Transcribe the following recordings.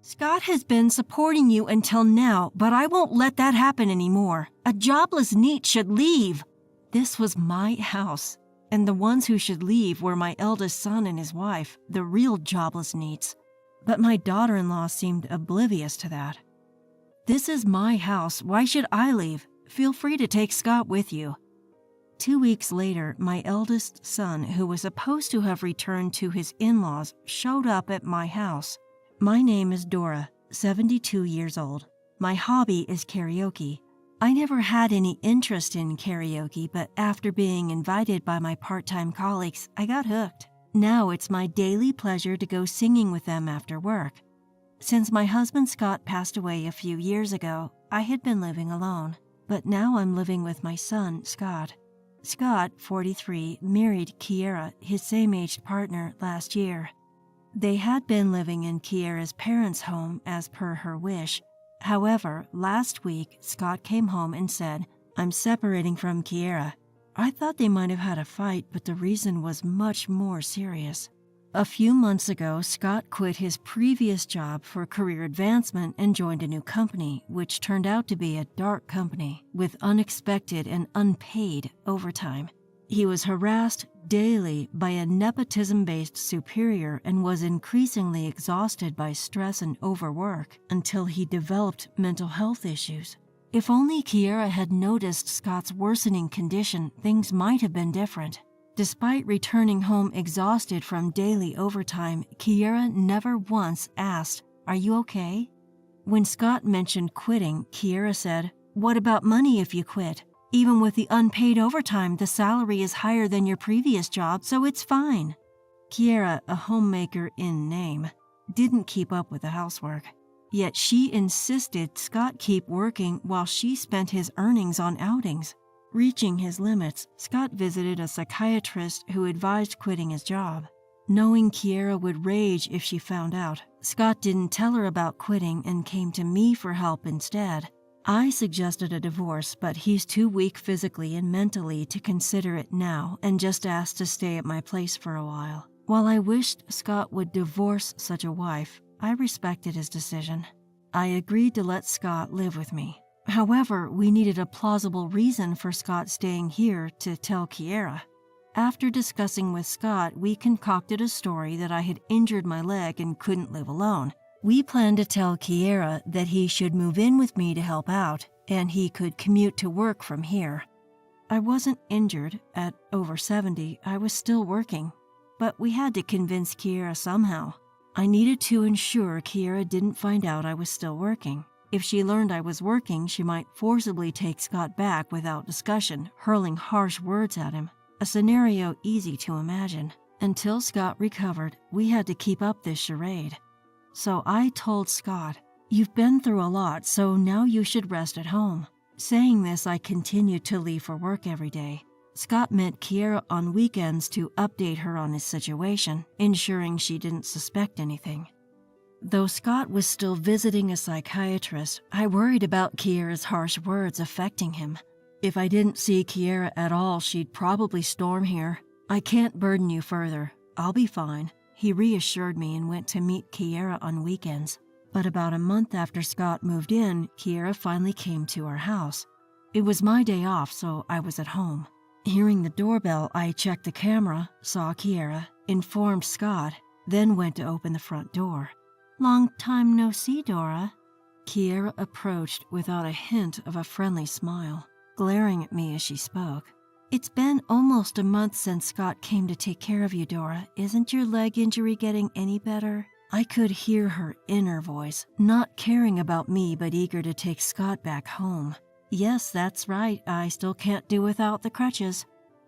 Scott has been supporting you until now, but I won't let that happen anymore. A jobless NEET should leave. This was my house, and the ones who should leave were my eldest son and his wife, the real jobless NEETs. But my daughter-in-law seemed oblivious to that. This is my house. Why should I leave? Feel free to take Scott with you. 2 weeks later, my eldest son, who was supposed to have returned to his in-laws, showed up at my house. My name is Dora, 72 years old. My hobby is karaoke. I never had any interest in karaoke, but after being invited by my part-time colleagues, I got hooked. Now it's my daily pleasure to go singing with them after work. Since my husband Scott passed away a few years ago, I had been living alone. But now I'm living with my son, Scott. Scott, 43, married Kiera, his same-aged partner, last year. They had been living in Kiera's parents' home as per her wish. However, last week, Scott came home and said, "I'm separating from Kiera." I thought they might have had a fight, but the reason was much more serious. A few months ago, Scott quit his previous job for career advancement and joined a new company, which turned out to be a dark company with unexpected and unpaid overtime. He was harassed daily by a nepotism-based superior and was increasingly exhausted by stress and overwork until he developed mental health issues. If only Kiera had noticed Scott's worsening condition, things might have been different. Despite returning home exhausted from daily overtime, Kiera never once asked, "Are you okay?" When Scott mentioned quitting, Kiera said, "What about money if you quit? Even with the unpaid overtime, the salary is higher than your previous job, so it's fine." Kiera, a homemaker in name, didn't keep up with the housework. Yet she insisted Scott keep working while she spent his earnings on outings. Reaching his limits, Scott visited a psychiatrist who advised quitting his job. Knowing Kiera would rage if she found out, Scott didn't tell her about quitting and came to me for help instead. I suggested a divorce, but he's too weak physically and mentally to consider it now and just asked to stay at my place for a while. While I wished Scott would divorce such a wife, I respected his decision. I agreed to let Scott live with me. However, we needed a plausible reason for Scott staying here to tell Kiera. After discussing with Scott, we concocted a story that I had injured my leg and couldn't live alone. We planned to tell Kiera that he should move in with me to help out, and he could commute to work from here. I wasn't injured. At over 70, I was still working. But we had to convince Kiera somehow. I needed to ensure Kiera didn't find out I was still working. If she learned I was working, she might forcibly take Scott back without discussion, hurling harsh words at him. A scenario easy to imagine. Until Scott recovered, we had to keep up this charade. So I told Scott, "You've been through a lot, so now you should rest at home." Saying this, I continued to leave for work every day. Scott met Kiera on weekends to update her on his situation, ensuring she didn't suspect anything. Though Scott was still visiting a psychiatrist, I worried about Kiera's harsh words affecting him. If I didn't see Kiera at all, she'd probably storm here. "I can't burden you further. I'll be fine." He reassured me and went to meet Kiera on weekends. But about a month after Scott moved in, Kiera finally came to our house. It was my day off, so I was at home. Hearing the doorbell, I checked the camera, saw Kiera, informed Scott, then went to open the front door. "Long time no see, Dora." Kiera approached without a hint of a friendly smile, glaring at me as she spoke. "It's been almost a month since Scott came to take care of you, Dora. Isn't your leg injury getting any better?" I could hear her inner voice, not caring about me but eager to take Scott back home. "Yes, that's right. I still can't do without the crutches."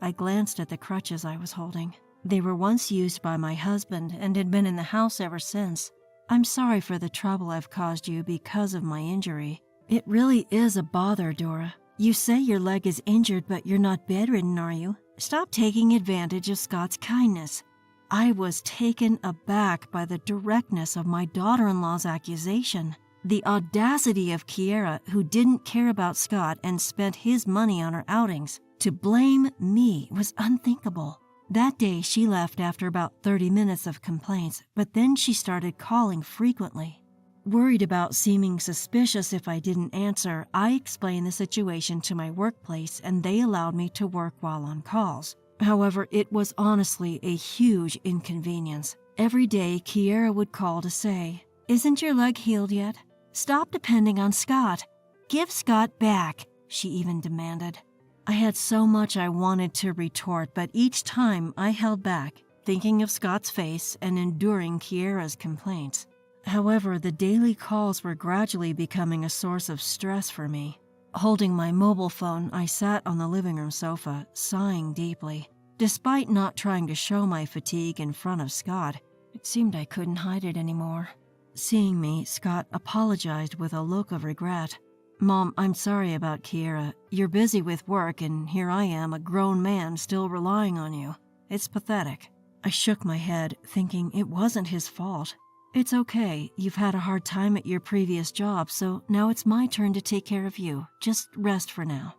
I glanced at the crutches I was holding. They were once used by my husband and had been in the house ever since. "I'm sorry for the trouble I've caused you because of my injury. It really is a bother, Dora. You say your leg is injured, but you're not bedridden, are you? Stop taking advantage of Scott's kindness." I was taken aback by the directness of my daughter-in-law's accusation. The audacity of Kiera, who didn't care about Scott and spent his money on her outings, to blame me was unthinkable. That day, she left after about 30 minutes of complaints, but then she started calling frequently. Worried about seeming suspicious if I didn't answer, I explained the situation to my workplace and they allowed me to work while on calls. However, it was honestly a huge inconvenience. Every day, Kiera would call to say, "Isn't your leg healed yet? Stop depending on Scott. Give Scott back," she even demanded. I had so much I wanted to retort, but each time I held back, thinking of Scott's face and enduring Kiera's complaints. However, the daily calls were gradually becoming a source of stress for me. Holding my mobile phone, I sat on the living room sofa, sighing deeply. Despite not trying to show my fatigue in front of Scott, it seemed I couldn't hide it anymore. Seeing me, Scott apologized with a look of regret. "Mom, I'm sorry about Kiera. You're busy with work, and here I am, a grown man, still relying on you. It's pathetic." I shook my head, thinking it wasn't his fault. "It's okay. You've had a hard time at your previous job, so now it's my turn to take care of you. Just rest for now."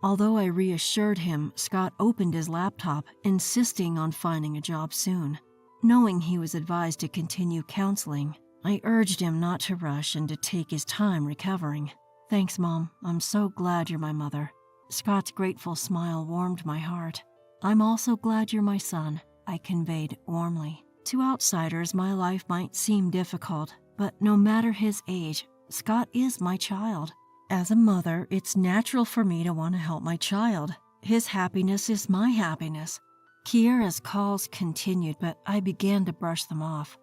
Although I reassured him, Scott opened his laptop, insisting on finding a job soon. Knowing he was advised to continue counseling, I urged him not to rush and to take his time recovering. "Thanks, Mom. I'm so glad you're my mother." Scott's grateful smile warmed my heart. "I'm also glad you're my son," I conveyed warmly. To outsiders, my life might seem difficult, but no matter his age, Scott is my child. As a mother, it's natural for me to want to help my child. His happiness is my happiness. Kiera's calls continued, but I began to brush them off.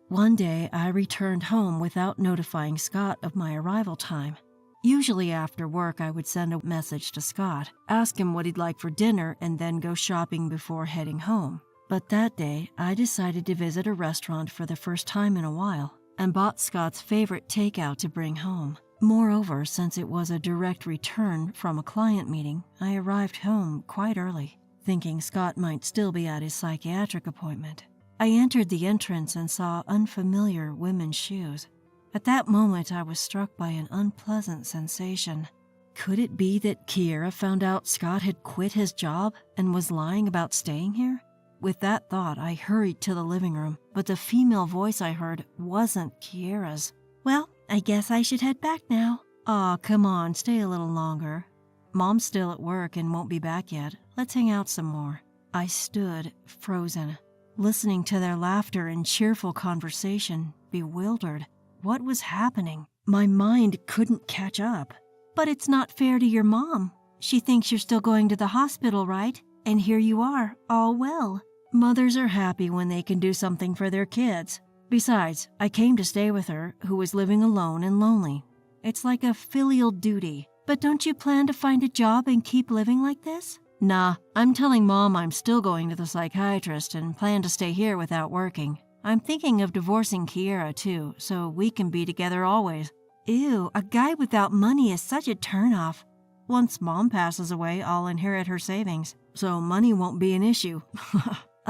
One day, I returned home without notifying Scott of my arrival time. Usually after work, I would send a message to Scott, ask him what he'd like for dinner, and then go shopping before heading home. But that day, I decided to visit a restaurant for the first time in a while and bought Scott's favorite takeout to bring home. Moreover, since it was a direct return from a client meeting, I arrived home quite early, thinking Scott might still be at his psychiatric appointment. I entered the entrance and saw unfamiliar women's shoes. At that moment, I was struck by an unpleasant sensation. Could it be that Kiera found out Scott had quit his job and was lying about staying here? With that thought, I hurried to the living room, but the female voice I heard wasn't Kiera's. "Well, I guess I should head back now." "Aw, come on, stay a little longer. Mom's still at work and won't be back yet. Let's hang out some more." I stood, frozen, listening to their laughter and cheerful conversation, bewildered. What was happening? My mind couldn't catch up. "But it's not fair to your mom. She thinks you're still going to the hospital, right? And here you are, all well." Mothers are happy when they can do something for their kids. Besides, I came to stay with her, who was living alone and lonely. It's like a filial duty. "But don't you plan to find a job and keep living like this?" "Nah, I'm telling Mom I'm still going to the psychiatrist and plan to stay here without working. I'm thinking of divorcing Kiera too, so we can be together always." Ew, a guy without money is such a turnoff. "Once Mom passes away, I'll inherit her savings, so money won't be an issue."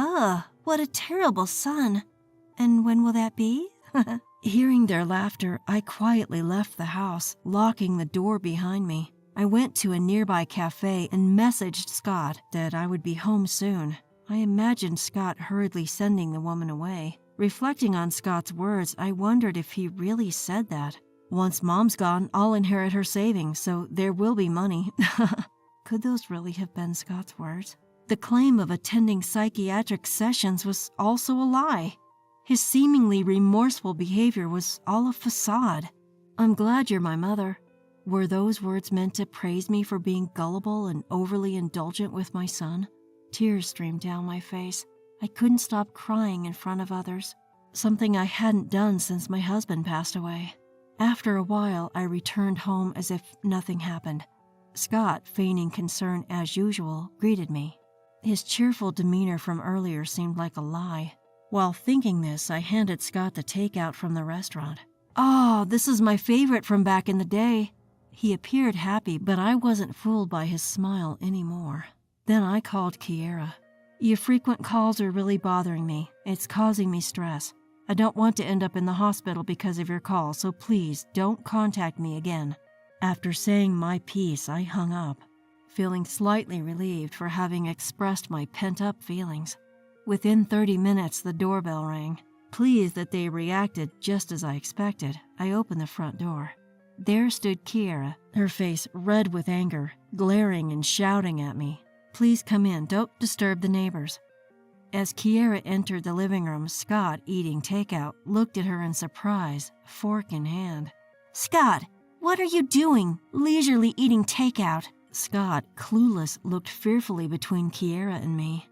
Ugh, what a terrible son. "And when will that be?" Hearing their laughter, I quietly left the house, locking the door behind me. I went to a nearby cafe and messaged Scott that I would be home soon. I imagined Scott hurriedly sending the woman away. Reflecting on Scott's words, I wondered if he really said that. "Once Mom's gone, I'll inherit her savings, so there will be money." Could those really have been Scott's words? The claim of attending psychiatric sessions was also a lie. His seemingly remorseful behavior was all a facade. "I'm glad you're my mother." Were those words meant to praise me for being gullible and overly indulgent with my son? Tears streamed down my face. I couldn't stop crying in front of others, something I hadn't done since my husband passed away. After a while, I returned home as if nothing happened. Scott, feigning concern as usual, greeted me. His cheerful demeanor from earlier seemed like a lie. While thinking this, I handed Scott the takeout from the restaurant. "Oh, this is my favorite from back in the day." He appeared happy, but I wasn't fooled by his smile anymore. Then I called Kiera. "Your frequent calls are really bothering me. It's causing me stress. I don't want to end up in the hospital because of your call, so please don't contact me again." After saying my piece, I hung up, feeling slightly relieved for having expressed my pent-up feelings. Within 30 minutes, the doorbell rang. Pleased that they reacted just as I expected, I opened the front door. There stood Kiera, her face red with anger, glaring and shouting at me. "Please come in, don't disturb the neighbors." As Kiera entered the living room, Scott, eating takeout, looked at her in surprise, fork in hand. "Scott, what are you doing, leisurely eating takeout?" Scott, clueless, looked fearfully between Kiera and me.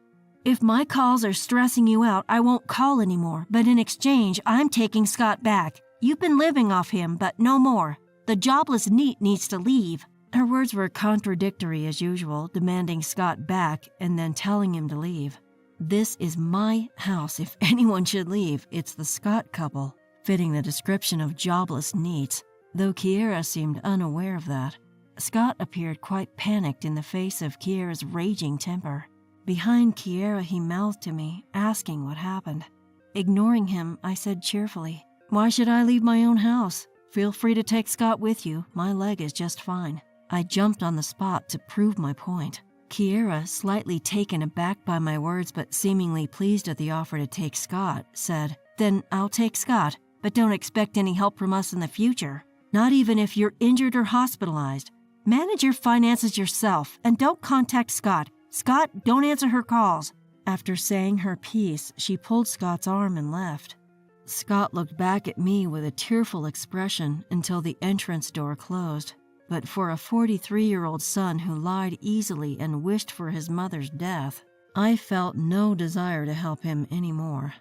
"If my calls are stressing you out, I won't call anymore, but in exchange, I'm taking Scott back. You've been living off him, but no more. The jobless NEET needs to leave." Her words were contradictory as usual, demanding Scott back and then telling him to leave. This is my house. If anyone should leave, it's the Scott couple, fitting the description of jobless NEETs, though Kiera seemed unaware of that. Scott appeared quite panicked in the face of Kiera's raging temper. Behind Kiera, he mouthed to me, asking what happened. Ignoring him, I said cheerfully, "Why should I leave my own house? Feel free to take Scott with you. My leg is just fine." I jumped on the spot to prove my point. Kiera, slightly taken aback by my words but seemingly pleased at the offer to take Scott, said, "Then I'll take Scott, but don't expect any help from us in the future. Not even if you're injured or hospitalized. Manage your finances yourself and don't contact Scott. Scott, don't answer her calls." After saying her piece, she pulled Scott's arm and left. Scott looked back at me with a tearful expression until the entrance door closed. But for a 43-year-old son who lied easily and wished for his mother's death, I felt no desire to help him anymore.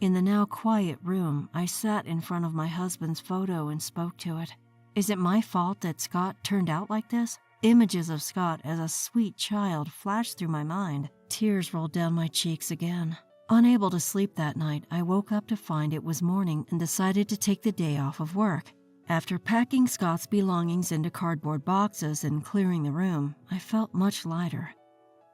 In the now quiet room, I sat in front of my husband's photo and spoke to it. Is it my fault that Scott turned out like this? Images of Scott as a sweet child flashed through my mind. Tears rolled down my cheeks again. Unable to sleep that night, I woke up to find it was morning and decided to take the day off of work. After packing Scott's belongings into cardboard boxes and clearing the room, I felt much lighter.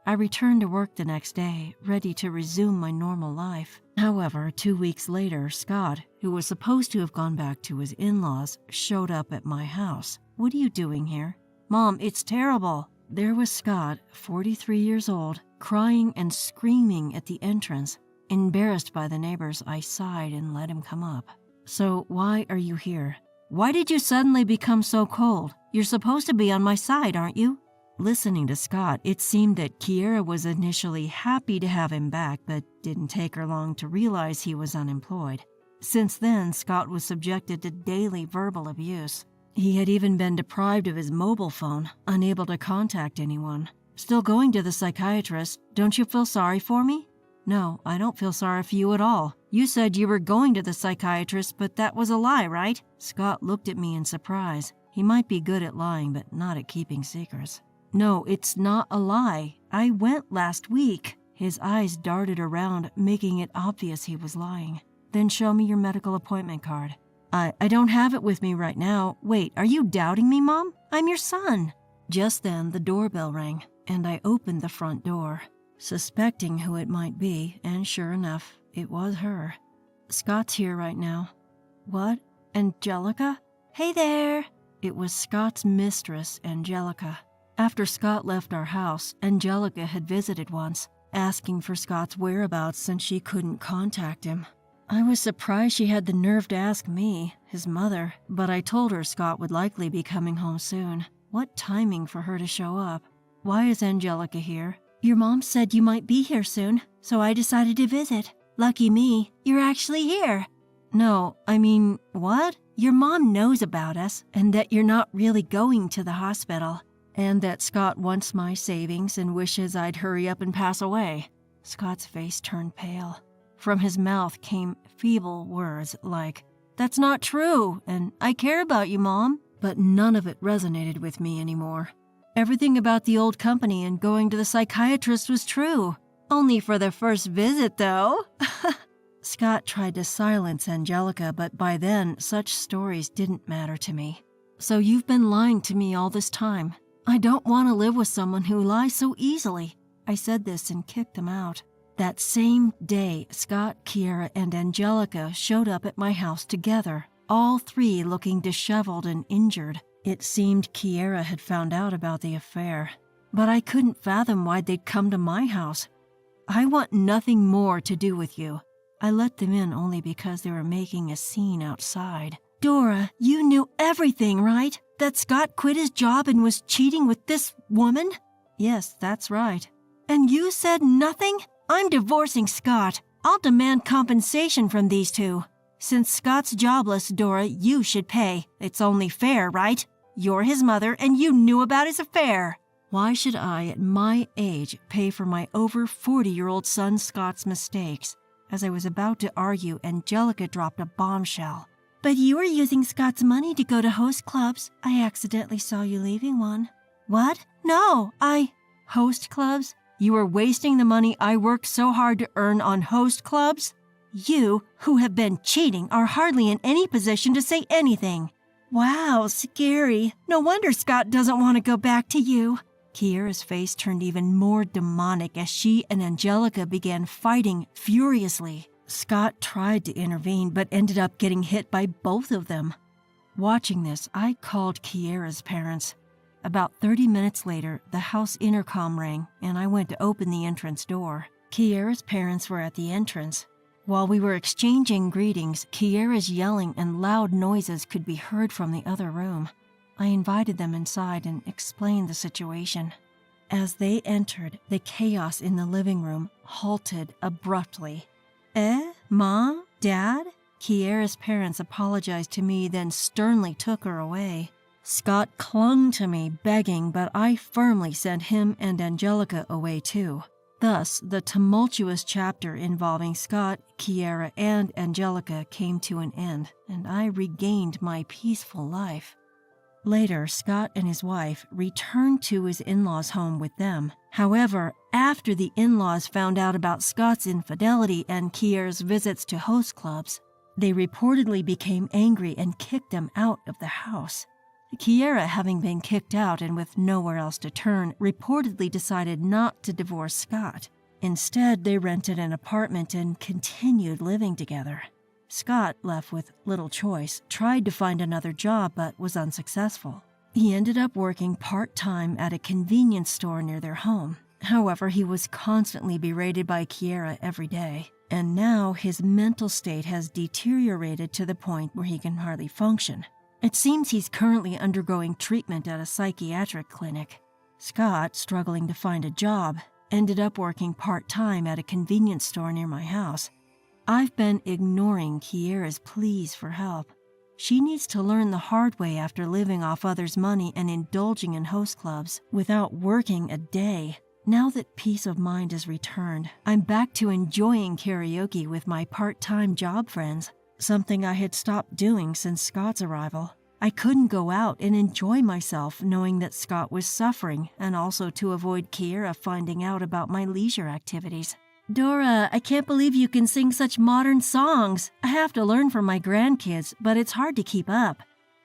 I returned to work the next day, ready to resume my normal life. However, 2 weeks later, Scott, who was supposed to have gone back to his in-laws, showed up at my house. "What are you doing here?" "Mom, it's terrible." There was Scott, 43 years old, crying and screaming at the entrance. Embarrassed by the neighbors, I sighed and let him come up. "So why are you here?" "Why did you suddenly become so cold? You're supposed to be on my side, aren't you?" Listening to Scott, it seemed that Kiera was initially happy to have him back, but didn't take her long to realize he was unemployed. Since then, Scott was subjected to daily verbal abuse. He had even been deprived of his mobile phone, unable to contact anyone. "Still going to the psychiatrist? Don't you feel sorry for me?" "No, I don't feel sorry for you at all. You said you were going to the psychiatrist, but that was a lie, right?" Scott looked at me in surprise. He might be good at lying, but not at keeping secrets. "No, it's not a lie. I went last week." His eyes darted around, making it obvious he was lying. "Then show me your medical appointment card." I don't have it with me right now. Wait, are you doubting me, Mom? I'm your son." Just then, the doorbell rang, and I opened the front door, suspecting who it might be, and sure enough, it was her. "Scott's here right now." "What? Angelica?" "Hey there." It was Scott's mistress, Angelica. After Scott left our house, Angelica had visited once, asking for Scott's whereabouts since she couldn't contact him. I was surprised she had the nerve to ask me, his mother, but I told her Scott would likely be coming home soon. What timing for her to show up. "Why is Angelica here?" "Your mom said you might be here soon, so I decided to visit. Lucky me, you're actually here." "No, I mean, what?" "Your mom knows about us, and that you're not really going to the hospital. And that Scott wants my savings and wishes I'd hurry up and pass away." Scott's face turned pale. From his mouth came feeble words like, "That's not true," and "I care about you, Mom." But none of it resonated with me anymore. Everything about the old company and going to the psychiatrist was true. Only for the first visit, though. Scott tried to silence Angelica, but by then, such stories didn't matter to me. "So you've been lying to me all this time. I don't want to live with someone who lies so easily." I said this and kicked him out. That same day, Scott, Kiera, and Angelica showed up at my house together, all three looking disheveled and injured. It seemed Kiera had found out about the affair, but I couldn't fathom why they'd come to my house. "I want nothing more to do with you. I let them in only because they were making a scene outside. Dora, you knew everything, right? That Scott quit his job and was cheating with this woman? Yes, that's right. And you said nothing? I'm divorcing Scott. I'll demand compensation from these two. Since Scott's jobless, Dora, you should pay. It's only fair, right? You're his mother and you knew about his affair. Why should I, at my age, pay for my over 40-year-old son Scott's mistakes? As I was about to argue, Angelica dropped a bombshell. But you were using Scott's money to go to host clubs. I accidentally saw you leaving one. What? No, Host clubs? You were wasting the money I worked so hard to earn on host clubs? You, who have been cheating, are hardly in any position to say anything. Wow, scary. No wonder Scott doesn't want to go back to you. Kiera's face turned even more demonic as she and Angelica began fighting furiously. Scott tried to intervene but ended up getting hit by both of them. Watching this, I called Kiera's parents. About 30 minutes later, the house intercom rang and I went to open the entrance door. Kiera's parents were at the entrance. While we were exchanging greetings, Kiera's yelling and loud noises could be heard from the other room. I invited them inside and explained the situation. As they entered, the chaos in the living room halted abruptly. Mom? Dad? Kiera's parents apologized to me, then sternly took her away. Scott clung to me, begging, but I firmly sent him and Angelica away too. Thus, the tumultuous chapter involving Scott, Kiera, and Angelica came to an end, and I regained my peaceful life. Later, Scott and his wife returned to his in-laws' home with them. However, after the in-laws found out about Scott's infidelity and Kiera's visits to host clubs, they reportedly became angry and kicked them out of the house. Kiera, having been kicked out and with nowhere else to turn, reportedly decided not to divorce Scott. Instead, they rented an apartment and continued living together. Scott, left with little choice, tried to find another job but was unsuccessful. He ended up working part-time at a convenience store near their home. However, he was constantly berated by Kiera every day, and now his mental state has deteriorated to the point where he can hardly function. It seems he's currently undergoing treatment at a psychiatric clinic. Scott, struggling to find a job, ended up working part-time at a convenience store near my house. I've been ignoring Kiera's pleas for help. She needs to learn the hard way after living off others' money and indulging in host clubs without working a day. Now that peace of mind has returned, I'm back to enjoying karaoke with my part-time job friends, something I had stopped doing since Scott's arrival. I couldn't go out and enjoy myself knowing that Scott was suffering, and also to avoid Kiera finding out about my leisure activities. Dora, I can't believe you can sing such modern songs. I have to learn from my grandkids, but it's hard to keep up.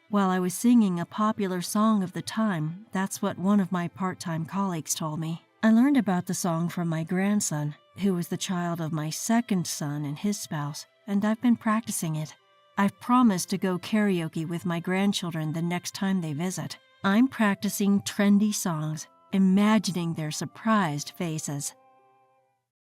While I was singing a popular song of the time, that's what one of my part-time colleagues told me. I learned about the song from my grandson, who was the child of my second son and his spouse, and I've been practicing it. I've promised to go karaoke with my grandchildren the next time they visit. I'm practicing trendy songs, imagining their surprised faces.